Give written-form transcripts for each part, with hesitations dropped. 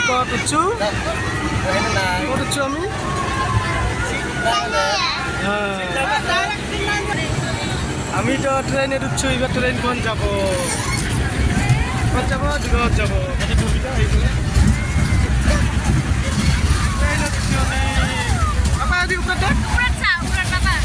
কত উঠছো কত উঠছো আমি আমি তো ট্রেনে উঠছো এবার ট্রেন কোন যাব দূৰত যাব কত সুবিধা হয়ে গেলে apa di uprat dah? Uprat apa?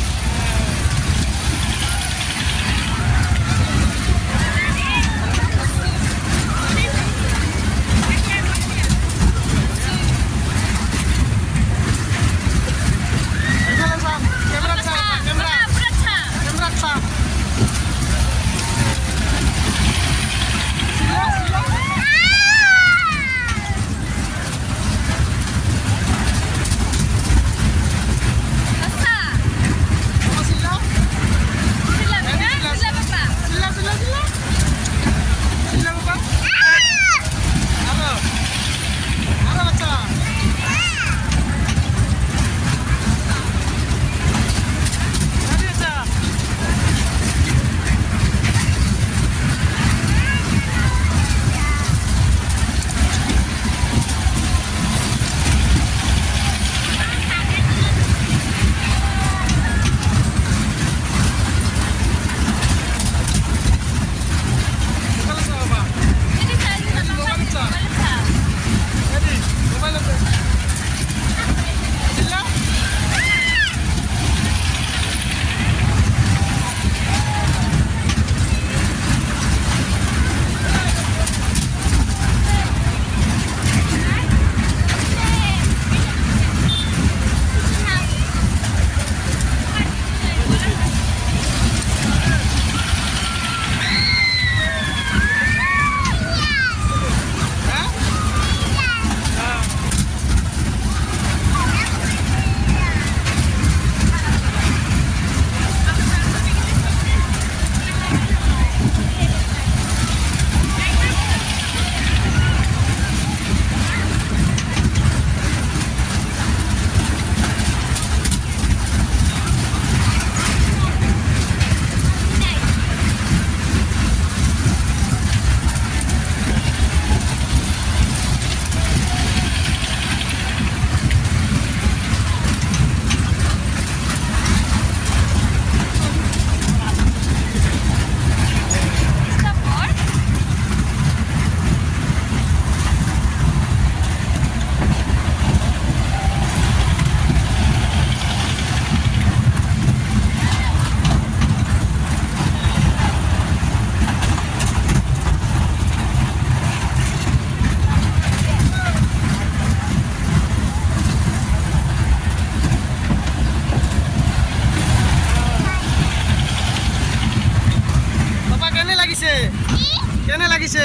কেনে লাগিছে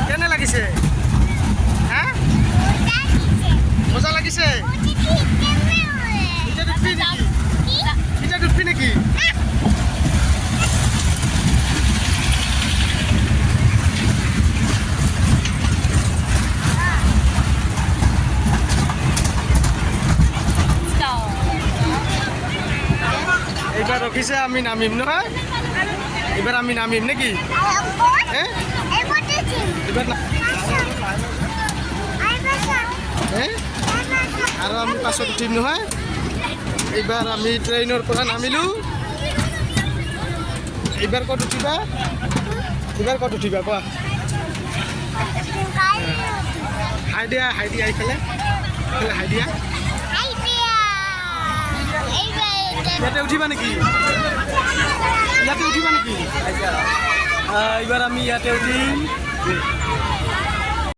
কেনে লাগিছে হ্যাঁ মজা লাগিছে এটা ডুববি নাকি এইবার রখিছে আমি নামিম নহয় এবার আমি নামিম নাকি হ্যাঁ এবার হ্যাঁ আর আমি পাছত উঠিম নহয় এইবার আমি ট্রেনের পৰা নামিলো এইবার কত উঠিবা কোৱা হাই দিয়া এইফালে হাই দিয়া ইয়াতে উঠিবা নেকি এইবার আমি ইয়াতে উঠিম